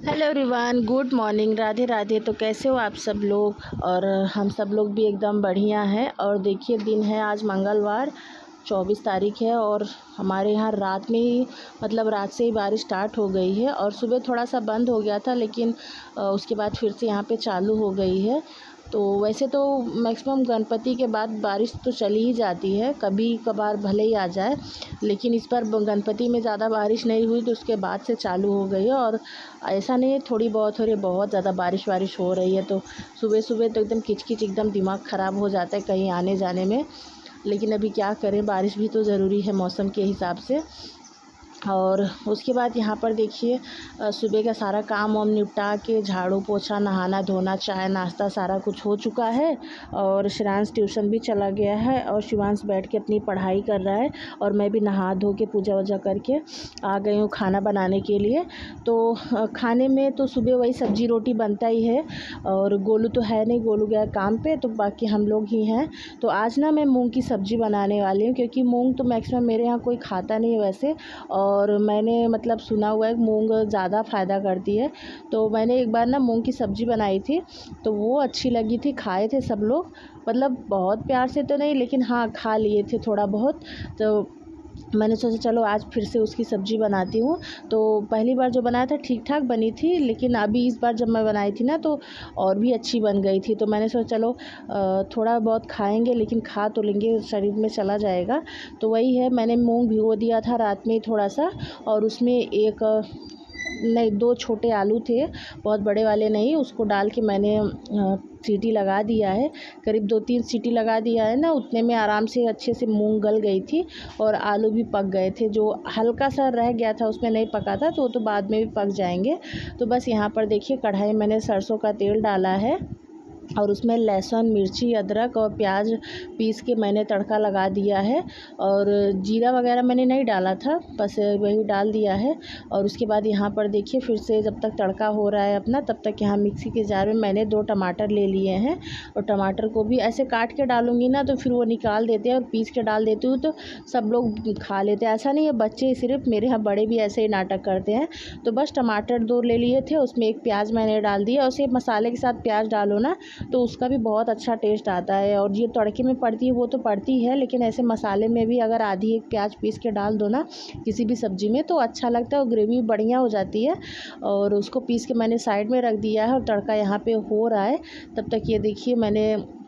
Hello everyone, good morning, Radhe Radhe. तो कैसे हो आप सब लोग? और हम सब लोग भी एकदम बढ़िया हैं। और देखिए, दिन है आज मंगलवार, 24 तारीख है। और हमारे यहाँ रात में ही मतलब रात से ही बारिश स्टार्ट हो गई है। और सुबह थोड़ा सा बंद हो गया था, लेकिन उसके बाद फिर से यहाँ पे चालू हो गई है। तो वैसे तो मैक्सिमम गणपति के बाद बारिश तो चली ही जाती है, कभी कभार भले ही आ जाए, लेकिन इस बार गणपति में ज़्यादा बारिश नहीं हुई तो उसके बाद से चालू हो गई है। और ऐसा नहीं है थोड़ी बहुत हो रही, बहुत ज़्यादा बारिश हो रही है। तो सुबह सुबह तो एकदम किचकिच, एकदम दिमाग ख़राब हो जाता है कहीं आने जाने में। लेकिन अभी क्या करें, बारिश भी तो ज़रूरी है मौसम के हिसाब से। और उसके बाद यहाँ पर देखिए, सुबह का सारा काम वाम निपटा के झाड़ू पोछा, नहाना धोना, चाय नाश्ता सारा कुछ हो चुका है। और शिवांश ट्यूशन भी चला गया है और शिवांश बैठ के अपनी पढ़ाई कर रहा है। और मैं भी नहा धो के पूजा वूजा करके आ गई हूँ खाना बनाने के लिए। तो खाने में तो सुबह वही सब्जी रोटी बनता ही है। और गोलू तो है नहीं, गोलू गया काम पे, तो बाकी हम लोग ही हैं। तो आज ना मैं मूंग की सब्ज़ी बनाने वाली हूँ, क्योंकि मूंग तो मैक्सिमम मेरे यहाँ कोई खाता नहीं है वैसे। और मैंने मतलब सुना हुआ है मूंग ज़्यादा फ़ायदा करती है। तो मैंने एक बार ना मूंग की सब्ज़ी बनाई थी, तो वो अच्छी लगी थी, खाए थे सब लोग। मतलब बहुत प्यार से तो नहीं, लेकिन हाँ खा लिए थे थोड़ा बहुत। तो मैंने सोचा चलो आज फिर से उसकी सब्ज़ी बनाती हूँ। तो पहली बार जो बनाया था ठीक ठाक बनी थी, लेकिन अभी इस बार जब मैं बनाई थी ना तो और भी अच्छी बन गई थी। तो मैंने सोचा चलो थोड़ा बहुत खाएंगे, लेकिन खा तो लेंगे, शरीर में चला जाएगा। तो वही है, मैंने मूंग भिगो दिया था रात में थोड़ा सा। और उसमें एक नहीं, 2 छोटे आलू थे, बहुत बड़े वाले नहीं, उसको डाल के मैंने सीटी लगा दिया है। करीब 2-3 सीटी लगा दिया है ना, उतने में आराम से अच्छे से मूंग गल गई थी। और आलू भी पक गए थे, जो हल्का सा रह गया था उसमें नहीं पका था, तो वो तो बाद में भी पक जाएंगे। तो बस यहाँ पर देखिए, कढ़ाई मैंने सरसों का तेल डाला है और उसमें लहसुन, मिर्ची, अदरक और प्याज पीस के मैंने तड़का लगा दिया है। और जीरा वगैरह मैंने नहीं डाला था, बस वही डाल दिया है। और उसके बाद यहाँ पर देखिए, फिर से जब तक तड़का हो रहा है अपना, तब तक यहाँ मिक्सी के जार में मैंने 2 टमाटर ले लिए हैं। और टमाटर को भी ऐसे काट के डालूँगी ना तो फिर वो निकाल देते हैं, और पीस के डाल देती हूँ तो सब लोग खा लेते हैं। ऐसा नहीं है बच्चे सिर्फ, मेरे यहाँ बड़े भी ऐसे ही नाटक करते हैं। तो बस टमाटर 2 ले लिए थे, उसमें एक प्याज मैंने डाल दिया। और सिर्फ मसाले के साथ प्याज डालो ना तो उसका भी बहुत अच्छा टेस्ट आता है। और ये तड़के में पड़ती है वो तो पड़ती है, लेकिन ऐसे मसाले में भी अगर आधी एक प्याज पीस के डाल दो ना किसी भी सब्ज़ी में, तो अच्छा लगता है और ग्रेवी बढ़िया हो जाती है। और उसको पीस के मैंने साइड में रख दिया है, और तड़का यहाँ पे हो रहा है। तब तक ये देखिए, मैंने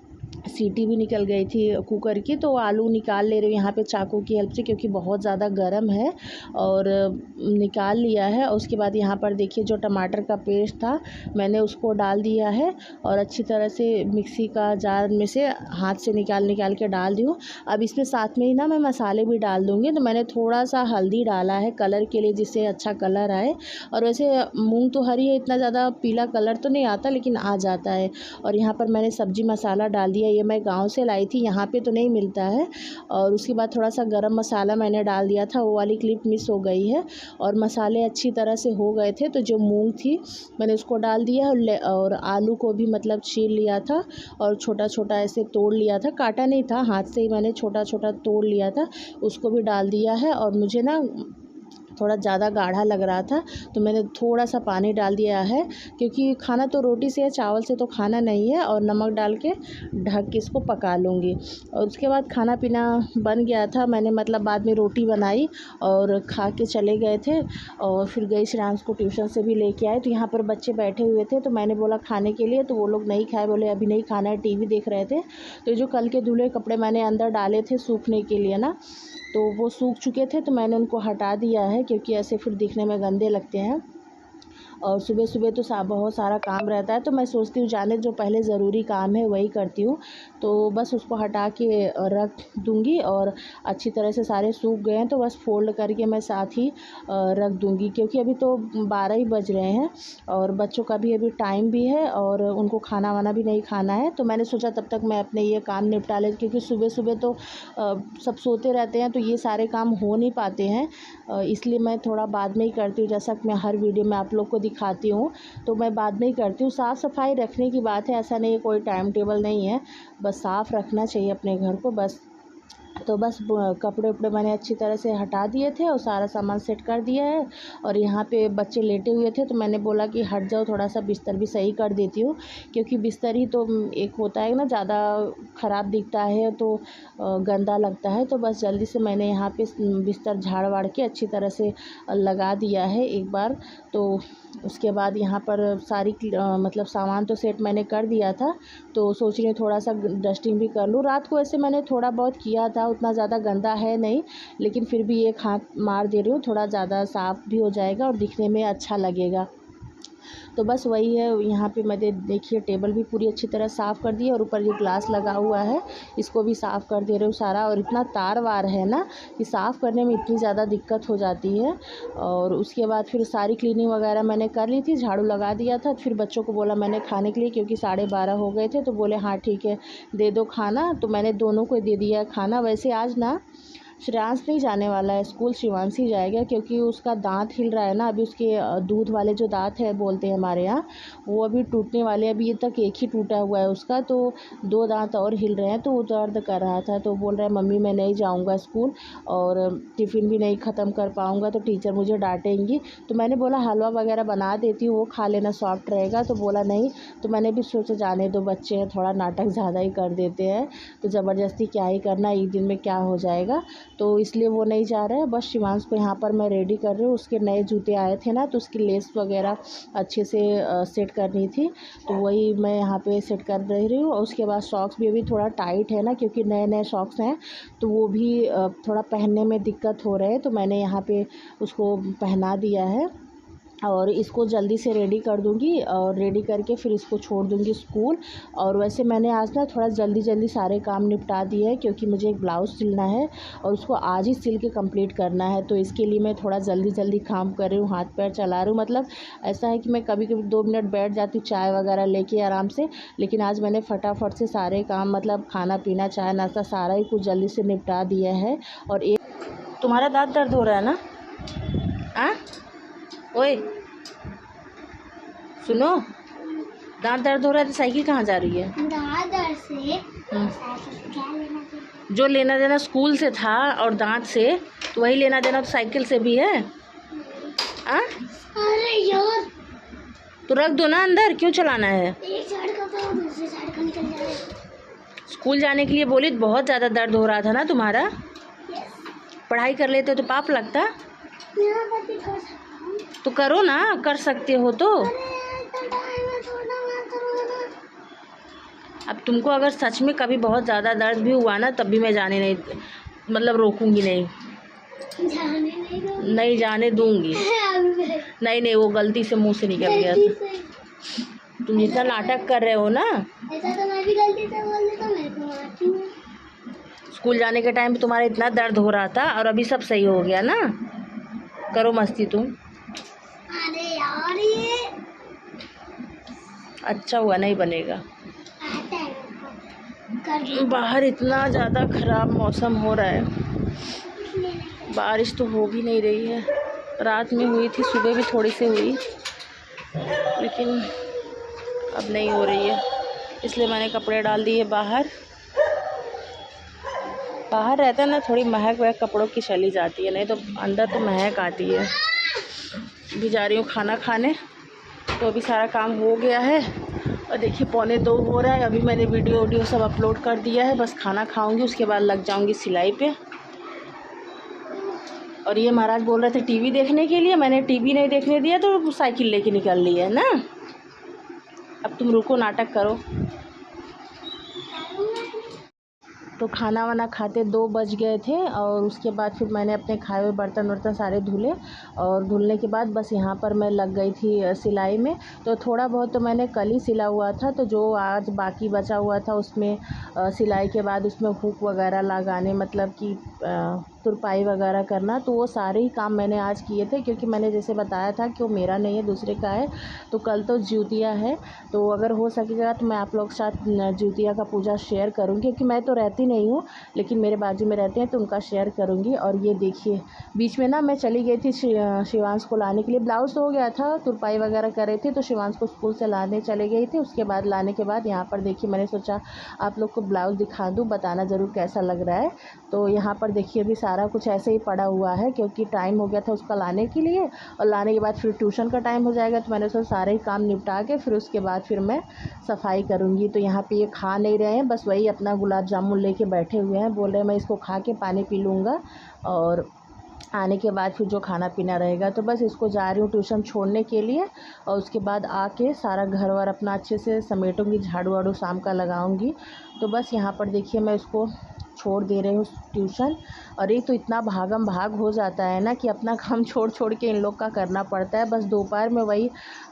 सीटी भी निकल गई थी कुकर की, तो आलू निकाल ले रही हूँ यहाँ पे चाकू की हेल्प से, क्योंकि बहुत ज़्यादा गर्म है। और निकाल लिया है। और उसके बाद यहाँ पर देखिए, जो टमाटर का पेस्ट था मैंने उसको डाल दिया है। और अच्छी तरह से मिक्सी का जार में से हाथ से निकाल निकाल के डाल दी हूँ। अब इसमें साथ में ही ना मैं मसाले भी डाल दूँगी। तो मैंने थोड़ा सा हल्दी डाला है कलर के लिए, जिससे अच्छा कलर आए। और वैसे मूँग तो हरी है, इतना ज़्यादा पीला कलर तो नहीं आता, लेकिन आ जाता है। और यहाँ पर मैंने सब्ज़ी मसाला डाल दिया, ये मैं गांव से लाई थी, यहाँ पे तो नहीं मिलता है। और उसके बाद थोड़ा सा गरम मसाला मैंने डाल दिया था, वो वाली क्लिप मिस हो गई है। और मसाले अच्छी तरह से हो गए थे, तो जो मूंग थी मैंने उसको डाल दिया। और आलू को भी मतलब छील लिया था और छोटा छोटा ऐसे तोड़ लिया था, काटा नहीं था, हाथ से ही मैंने छोटा छोटा तोड़ लिया था, उसको भी डाल दिया है। और मुझे ना थोड़ा ज़्यादा गाढ़ा लग रहा था, तो मैंने थोड़ा सा पानी डाल दिया है, क्योंकि खाना तो रोटी से है, चावल से तो खाना नहीं है। और नमक डाल के ढक के इसको पका लूँगी। और उसके बाद खाना पीना बन गया था, मैंने मतलब बाद में रोटी बनाई और खा के चले गए थे। और फिर गई श्रेयांश को ट्यूशन से भी लेके आए, तो यहाँ पर बच्चे बैठे हुए थे, तो मैंने बोला खाने के लिए, तो वो लोग नहीं खाए, बोले अभी नहीं खाना है, टीवी देख रहे थे। तो जो कल के धुले कपड़े मैंने अंदर डाले थे सूखने के लिए ना, तो वो सूख चुके थे, तो मैंने उनको हटा दिया है, क्योंकि ऐसे फिर दिखने में गंदे लगते हैं। और सुबह सुबह तो बहुत सारा काम रहता है, तो मैं सोचती हूँ जाने जो पहले ज़रूरी काम है वही करती हूँ। तो बस उसको हटा के रख दूँगी। और अच्छी तरह से सारे सूख गए हैं, तो बस फोल्ड करके मैं साथ ही रख दूँगी, क्योंकि अभी तो 12 ही बज रहे हैं और बच्चों का भी अभी टाइम भी है और उनको खाना वाना भी नहीं खाना है। तो मैंने सोचा तब तक मैं अपने ये काम निपटा ले, क्योंकि सुबह सुबह तो सब सोते रहते हैं, तो ये सारे काम हो नहीं पाते हैं। इसलिए मैं थोड़ा बाद में ही करती हूँ, जैसा कि मैं हर वीडियो में आप लोग को दिखाती हूँ, तो मैं बाद में ही करती हूँ। साफ़ सफाई रखने की बात है, ऐसा नहीं है कोई टाइम टेबल नहीं है, बस साफ़ रखना चाहिए अपने घर को, बस तो बस कपड़े उपड़े मैंने अच्छी तरह से हटा दिए थे और सारा सामान सेट कर दिया है। और यहाँ पे बच्चे लेटे हुए थे तो मैंने बोला कि हट जाओ, थोड़ा सा बिस्तर भी सही कर देती हूँ, क्योंकि बिस्तर ही तो एक होता है ना, ज़्यादा ख़राब दिखता है तो गंदा लगता है। तो बस जल्दी से मैंने यहाँ पे बिस्तर झाड़ वाड़ के अच्छी तरह से लगा दिया है एक बार। तो उसके बाद यहाँ पर सारी मतलब सामान तो सेट मैंने कर दिया था, तो सोच रही हूँ थोड़ा सा डस्टिंग भी कर लूँ। रात को ऐसे मैंने थोड़ा बहुत किया था, उतना ज़्यादा गंदा है नहीं, लेकिन फिर भी एक हाथ मार दे रही हूँ, थोड़ा ज़्यादा साफ़ भी हो जाएगा और दिखने में अच्छा लगेगा। तो बस वही है। यहाँ पे मैंने देखिए टेबल भी पूरी अच्छी तरह साफ़ कर दी है और ऊपर जो ग्लास लगा हुआ है इसको भी साफ़ कर दे रही हूँ सारा। और इतना तार वार है ना कि साफ़ करने में इतनी ज़्यादा दिक्कत हो जाती है। और उसके बाद फिर सारी क्लीनिंग वगैरह मैंने कर ली थी, झाड़ू लगा दिया था। फिर बच्चों को बोला मैंने खाने के लिए, क्योंकि 12:30 हो गए थे, तो बोले हाँ ठीक है दे दो खाना। तो मैंने दोनों को दे दिया खाना। वैसे आज ना श्रेयांश नहीं जाने वाला है स्कूल, शिवांशी जाएगा, क्योंकि उसका दांत हिल रहा है ना अभी। उसके दूध वाले जो दांत है बोलते हैं हमारे यहाँ, वो अभी टूटने वाले। अभी तक एक ही टूटा हुआ है उसका, तो 2 दांत और हिल रहे हैं, तो वो दर्द कर रहा था। तो बोल रहा है मम्मी मैं नहीं जाऊँगा स्कूल और टिफ़िन भी नहीं ख़त्म कर पाऊँगा, तो टीचर मुझे डांटेंगी। तो मैंने बोला हलवा वगैरह बना देती हूँ, वो खा लेना, सॉफ्ट रहेगा। तो बोला नहीं। तो मैंने भी सोचा जाने दो, बच्चे हैं, थोड़ा नाटक ज़्यादा ही कर देते हैं, तो ज़बरदस्ती क्या ही करना, एक दिन में क्या हो जाएगा। तो इसलिए वो नहीं जा रहा है। बस शिवांश को यहाँ पर मैं रेडी कर रही हूँ। उसके नए जूते आए थे ना, तो उसकी लेस वगैरह अच्छे से सेट करनी थी, तो वही मैं यहाँ पे सेट कर रही हूँ। और उसके बाद सॉक्स भी अभी थोड़ा टाइट है ना, क्योंकि नए नए सॉक्स हैं, तो वो भी थोड़ा पहनने में दिक्कत हो रहे हैं। तो मैंने यहाँ पे उसको पहना दिया है और इसको जल्दी से रेडी कर दूँगी और रेडी करके फिर इसको छोड़ दूँगी स्कूल। और वैसे मैंने आज ना थोड़ा जल्दी सारे काम निपटा दिए हैं, क्योंकि मुझे एक ब्लाउज़ सिलना है और उसको आज ही सिल के कंप्लीट करना है। तो इसके लिए मैं थोड़ा जल्दी काम कर रही हूँ, हाथ पैर चला रही हूँ। मतलब ऐसा है कि मैं कभी कभी 2 मिनट बैठ जाती हूँ चाय वगैरह लेके आराम से, लेकिन आज मैंने फटाफट से सारे काम, मतलब खाना पीना, चाय नाश्ता, सारा ही कुछ जल्दी से निपटा दिया है। और एक तुम्हारा दांत दर्द हो रहा है ना? हाँ ओए सुनो, दांत दर्द हो रहा है तो साइकिल कहाँ जा रही है? दांत दर्द से क्या लेना देना? जो लेना देना स्कूल से था और दांत से, तो वही लेना देना तो साइकिल से भी है। आ? अरे यार, तो रख दो ना अंदर, क्यों चलाना है? एक साइड का तो दूसरी साइड का निकल जा रहा है। स्कूल जाने के लिए बोली तो बहुत ज़्यादा दर्द हो रहा था ना तुम्हारा। पढ़ाई कर लेते तो पाप लगता। यहाँ पर भी कर सकता हूँ। तो करो ना, कर सकते हो तो। अब तुमको अगर सच में कभी बहुत ज़्यादा दर्द भी हुआ ना, तब भी मैं जाने नहीं, मतलब रोकूंगी नहीं, नहीं जाने दूंगी। नहीं वो गलती से मुंह से निकल गया था। तुम जितना नाटक कर रहे हो ना, ऐसा तो मैं भी गलती से बोल देता, मेरे को मारती हूँ। स्कूल जाने के टाइम पे तुम्हारा इतना दर्द हो रहा था और अभी सब सही हो गया ना। करो मस्ती तुम। अरे यार, ये अच्छा हुआ नहीं बनेगा। आता है बाहर इतना ज़्यादा ख़राब मौसम हो रहा है, बारिश तो हो भी नहीं रही है। रात में हुई थी, सुबह भी थोड़ी सी हुई, लेकिन अब नहीं हो रही है, इसलिए मैंने कपड़े डाल दिए बाहर। बाहर रहता है ना, थोड़ी महक वहक कपड़ों की चली जाती है, नहीं तो अंदर तो महक आती है। भी जा रही हूँ खाना खाने, तो अभी सारा काम हो गया है और देखिए 1:45 हो रहा है। अभी मैंने वीडियो सब अपलोड कर दिया है, बस खाना खाऊंगी, उसके बाद लग जाऊंगी सिलाई पे। और ये महाराज बोल रहे थे टीवी देखने के लिए, मैंने टीवी नहीं देखने दिया तो साइकिल लेके निकल ली है ना। अब तुम रुको, नाटक करो। तो खाना वाना खाते 2 बज गए थे और उसके बाद फिर मैंने अपने खाए हुए बर्तन वर्तन सारे धुले और धुलने के बाद बस यहाँ पर मैं लग गई थी सिलाई में। तो थोड़ा बहुत तो मैंने कल ही सिला हुआ था, तो जो आज बाकी बचा हुआ था उसमें सिलाई के बाद उसमें हुक वगैरह लगाने, मतलब कि तुरपाई वगैरह करना, तो वो सारे ही काम मैंने आज किए थे, क्योंकि मैंने जैसे बताया था कि वो मेरा नहीं है, दूसरे का है। तो कल तो ज्योतिया है, तो अगर हो सकेगा तो मैं आप लोग के साथ ज्योतिया का पूजा शेयर करूँगी, क्योंकि मैं तो रहती नहीं हूँ, लेकिन मेरे बाजू में रहते हैं तो उनका शेयर करूँगी। और ये देखिए बीच में ना मैं चली गई थी शिवांश को लाने के लिए। ब्लाउज़ तो हो गया था, तुरपाई वगैरह कर रहे थे, तो शिवांश को स्कूल से लाने चले गई थी। उसके बाद लाने के बाद यहाँ पर देखिए मैंने सोचा आप लोग को ब्लाउज़ दिखा दूँ, बताना ज़रूर कैसा लग रहा है। तो यहाँ पर देखिए अभी सारा कुछ ऐसे ही पड़ा हुआ है, क्योंकि टाइम हो गया था उसका लाने के लिए, और लाने के बाद फिर ट्यूशन का टाइम हो जाएगा, तो मैंने सोचा सारे ही काम निपटा के फिर उसके बाद फिर मैं सफाई करूँगी। तो यहाँ पे ये खा नहीं रहे हैं, बस वही अपना गुलाब जामुन लेके बैठे हुए हैं, बोल रहे हैं मैं इसको खा के पानी पी लूँगा और आने के बाद फिर जो खाना पीना रहेगा। तो बस इसको जा रही हूँ ट्यूशन छोड़ने के लिए, और उसके बाद आके सारा घर वर अपना अच्छे से समेटूँगी, झाड़ू वाड़ू शाम का लगाऊँगी। तो बस यहाँ पर देखिए मैं इसको छोड़ दे रही हूँ ट्यूशन। और एक तो इतना भागम भाग हो जाता है ना कि अपना काम छोड़ छोड़ के इन लोग का करना पड़ता है। बस दोपहर में वही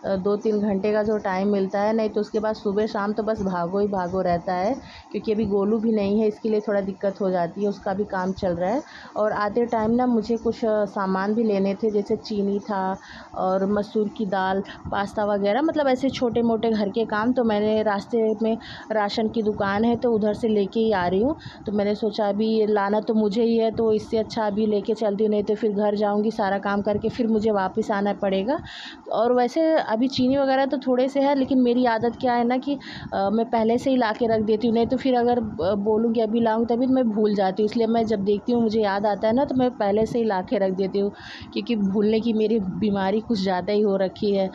2-3 घंटे का जो टाइम मिलता है, नहीं तो उसके बाद सुबह शाम तो बस भागो ही भागो रहता है, क्योंकि अभी गोलू भी नहीं है, इसके लिए थोड़ा दिक्कत हो जाती है, उसका भी काम चल रहा है। और आते टाइम ना मुझे कुछ सामान भी लेने थे, जैसे चीनी था और मसूर की दाल, पास्ता वगैरह, मतलब ऐसे छोटे मोटे घर के काम। तो मैंने रास्ते में राशन की दुकान है तो उधर से लेके ही आ रही हूँ। तो मैंने सोचा अभी लाना तो मुझे ही है, तो इससे अच्छा अभी लेके चलती हूँ, नहीं तो फिर घर जाऊँगी सारा काम करके फिर मुझे वापस आना पड़ेगा। और वैसे अभी चीनी वगैरह तो थोड़े से है, लेकिन मेरी आदत क्या है ना कि मैं पहले से ही ला के रख देती हूँ, नहीं तो फिर अगर बोलूँगी अभी लाऊँ तभी तो मैं भूल जाती हूँ। इसलिए मैं जब देखती हूँ मुझे याद आता है ना, तो मैं पहले से ही ला के रख देती हूँ, क्योंकि भूलने की मेरी बीमारी कुछ ज़्यादा ही हो रखी है।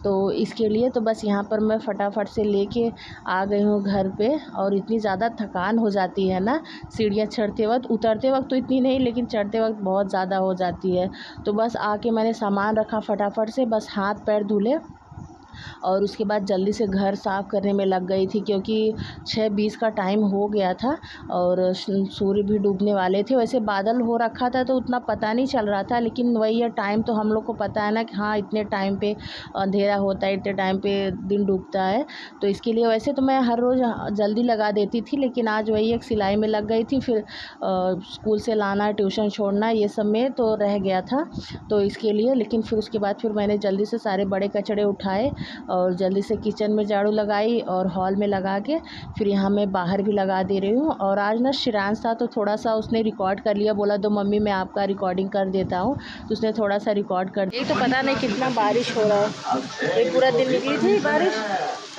तो इसके लिए तो बस यहाँ पर मैं फटाफट से लेके आ गई हूँ घर पे। और इतनी ज़्यादा थकान हो जाती है ना सीढ़ियाँ चढ़ते वक्त, उतरते वक्त तो इतनी नहीं, लेकिन चढ़ते वक्त बहुत ज़्यादा हो जाती है। तो बस आके मैंने सामान रखा फटाफट से, बस हाथ पैर धुले और उसके बाद जल्दी से घर साफ़ करने में लग गई थी, क्योंकि 6:20 का टाइम हो गया था और सूर्य भी डूबने वाले थे। वैसे बादल हो रखा था तो उतना पता नहीं चल रहा था, लेकिन वही है टाइम तो हम लोग को पता है ना कि हाँ इतने टाइम पे अंधेरा होता है, इतने टाइम पे दिन डूबता है। तो इसके लिए वैसे तो मैं हर रोज़ जल्दी लगा देती थी, लेकिन आज वही एक सिलाई में लग गई थी, फिर स्कूल से लाना, ट्यूशन छोड़ना, ये सब में तो रह गया था, तो इसके लिए। लेकिन फिर उसके बाद फिर मैंने जल्दी से सारे बड़े कचड़े उठाए और जल्दी से किचन में झाड़ू लगाई और हॉल में लगा के फिर यहाँ मैं बाहर भी लगा दे रही हूँ। और आज ना शिरांश था तो थोड़ा सा उसने रिकॉर्ड कर लिया, बोला दो मम्मी मैं आपका रिकॉर्डिंग कर देता हूँ, तो उसने थोड़ा सा रिकॉर्ड कर दिया। तो पता नहीं कितना बारिश हो रहा है, ये पूरा दिन निकली थी बारिश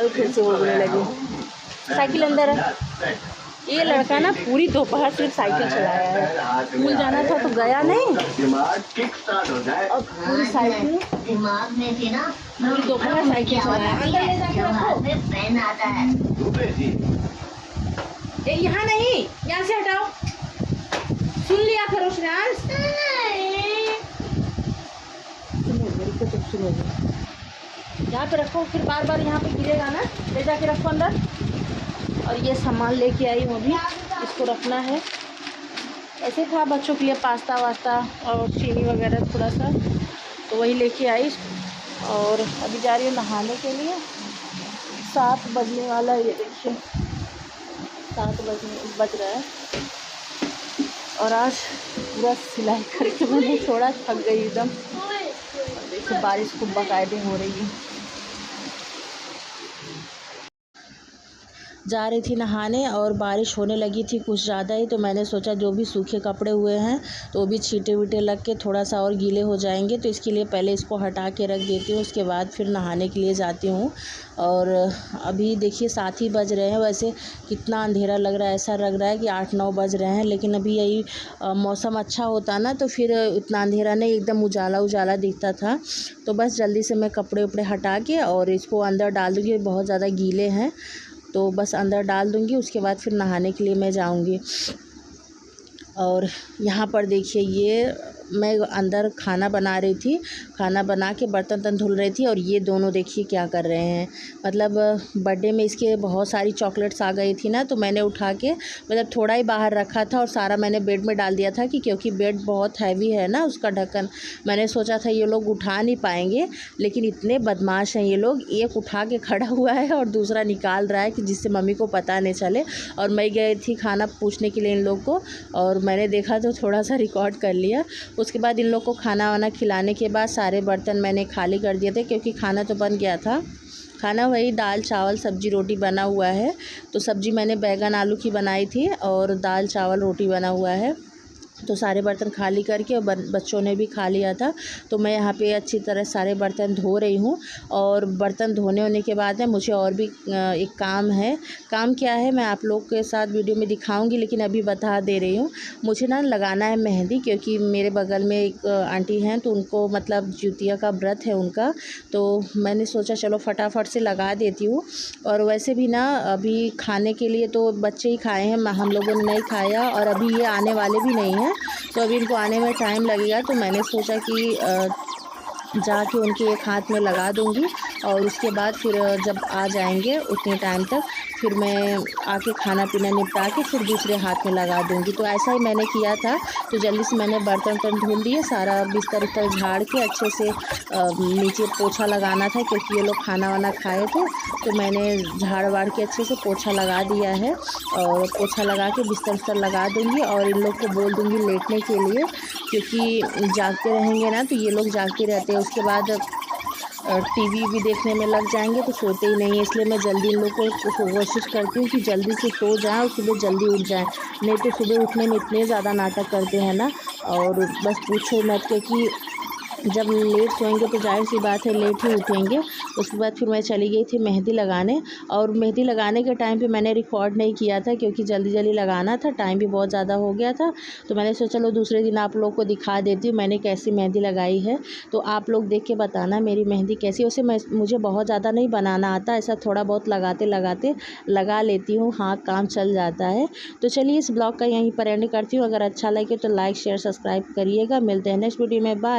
और फिर से होने लगी। साइकिल अंदर है। ये लड़का ना पूरी दोपहर सिर्फ साइकिल चलाया है, स्कूल जाना था तो गया नहीं, और पूरी साइकिल दिमाग में थी ना, पूरी दोपहर साइकिल चलाया। अंदर ले जाके रखो, पेन आता है। यहाँ नहीं, यहाँ से हटाओ। सुन लिया करो श्रेयांश, सुनो यहाँ पे रखो, फिर बार बार यहाँ पे गिरेगा ना, ले जाके रखो अंदर। और ये सामान लेके आई हूँ अभी, इसको रखना है। ऐसे था बच्चों के लिए पास्ता वास्ता और चीनी वगैरह थोड़ा सा, तो वही लेके आई। और अभी जा रही हूँ नहाने के लिए। 7 बजने वाला, ये देखिए 7 बज रहा है। और आज पूरा सिलाई करके मैंने थोड़ा थक गई एकदम। देखिए बारिश खूब बाकायदे हो रही है। जा रही थी नहाने और बारिश होने लगी थी कुछ ज़्यादा ही, तो मैंने सोचा जो भी सूखे कपड़े हुए हैं तो वो भी छींटे वीटे लग के थोड़ा सा और गीले हो जाएंगे, तो इसके लिए पहले इसको हटा के रख देती हूँ, उसके बाद फिर नहाने के लिए जाती हूँ। और अभी देखिए 7 ही बज रहे हैं। वैसे कितना अंधेरा लग रहा है, ऐसा लग रहा है कि 8-9 बज रहे हैं, लेकिन अभी यही मौसम अच्छा होता ना तो फिर इतना अंधेरा नहीं, एकदम उजाला उजाला दिखता था। तो बस जल्दी से मैं कपड़े उपड़े हटा के और इसको अंदर डाल दूँगी, बहुत ज़्यादा गीले हैं तो बस अंदर डाल दूँगी, उसके बाद फिर नहाने के लिए मैं जाऊँगी। और यहाँ पर देखिए ये मैं अंदर खाना बना रही थी, खाना बना के बर्तन धुल रही थी और ये दोनों देखिए क्या कर रहे हैं। मतलब बर्थडे में इसके बहुत सारी चॉकलेट्स आ गई थी ना, तो मैंने उठा के मतलब थोड़ा ही बाहर रखा था और सारा मैंने बेड में डाल दिया था कि क्योंकि बेड बहुत हैवी है ना उसका ढक्कन। मैंने सोचा था ये लोग उठा नहीं पाएंगे, लेकिन इतने बदमाश हैं ये लोग, एक उठा के खड़ा हुआ है और दूसरा निकाल रहा है कि जिससे मम्मी को पता नहीं चले। और मैं गई थी खाना पूछने के लिए इन लोग को, और मैंने देखा तो थोड़ा सा रिकॉर्ड कर लिया। उसके बाद इन लोग को खाना वाना खिलाने के बाद सारे बर्तन मैंने खाली कर दिए थे, क्योंकि खाना तो बन गया था। खाना वही दाल चावल सब्जी रोटी बना हुआ है। तो सब्जी मैंने बैगन आलू की बनाई थी और दाल चावल रोटी बना हुआ है। तो सारे बर्तन खाली करके और बच्चों ने भी खा लिया था। तो मैं यहाँ पे अच्छी तरह सारे बर्तन धो रही हूँ। और बर्तन धोने होने के बाद में मुझे और भी एक काम है। काम क्या है मैं आप लोग के साथ वीडियो में दिखाऊंगी, लेकिन अभी बता दे रही हूँ। मुझे ना लगाना है मेहंदी, क्योंकि मेरे बगल में एक आंटी हैं, तो उनको मतलब जुतिया का व्रत है उनका। तो मैंने सोचा चलो फटाफट से लगा देती हूँ। और वैसे भी ना अभी खाने के लिए तो बच्चे ही खाए हैं, हम लोगों ने नहीं खाया, और अभी ये आने वाले भी नहीं हैं, तो अभी इनको आने में टाइम लगेगा। तो मैंने सोचा कि जाके उनके एक हाथ में लगा दूंगी, और उसके बाद फिर जब आ जाएंगे उतने टाइम तक फिर मैं आके खाना पीना निपटा के फिर दूसरे हाथ में लगा दूंगी। तो ऐसा ही मैंने किया था। तो जल्दी से मैंने बर्तन धुल दिए, सारा बिस्तर उस्तर झाड़ के अच्छे से नीचे पोछा लगाना था, क्योंकि ये लोग खाना वाना खाए थे। तो मैंने झाड़ वाड़ के अच्छे से पोछा लगा दिया है, और पोछा लगा के बिस्तर उस्तर लगा दूंगी, और इन लोग को बोल दूंगी लेटने के लिए, क्योंकि जागते रहेंगे ना तो ये लोग जागते रहते हैं। उसके बाद टीवी भी देखने में लग जाएंगे तो सोते ही नहीं है। इसलिए मैं जल्दी इन लोग को कोशिश करती हूँ कि जल्दी से सो जाएं और सुबह जल्दी उठ जाएं। नहीं तो सुबह उठने में इतने ज़्यादा नाटक करते हैं ना, और बस पूछो मत, क्योंकि जब लेट सोएंगे तो जाहिर सी बात है लेट ही उठेंगे। उसके बाद फिर मैं चली गई थी मेहंदी लगाने, और मेहंदी लगाने के टाइम पे मैंने रिकॉर्ड नहीं किया था, क्योंकि जल्दी जल्दी लगाना था, टाइम भी बहुत ज़्यादा हो गया था। तो मैंने सोचा चलो दूसरे दिन आप लोग को दिखा देती हूँ मैंने कैसी मेहंदी लगाई है। तो आप लोग देख के बताना मेरी मेहंदी कैसी। वैसे मुझे बहुत ज़्यादा नहीं बनाना आता, ऐसा थोड़ा बहुत लगाते लगाते लगा लेती हूँ, हाँ काम चल जाता है। तो चलिए इस ब्लॉग का यहीं पर एंड करती हूँ। अगर अच्छा लगे तो लाइक शेयर सब्सक्राइब करिएगा। मिलते हैं नेक्स्ट वीडियो में, बाय।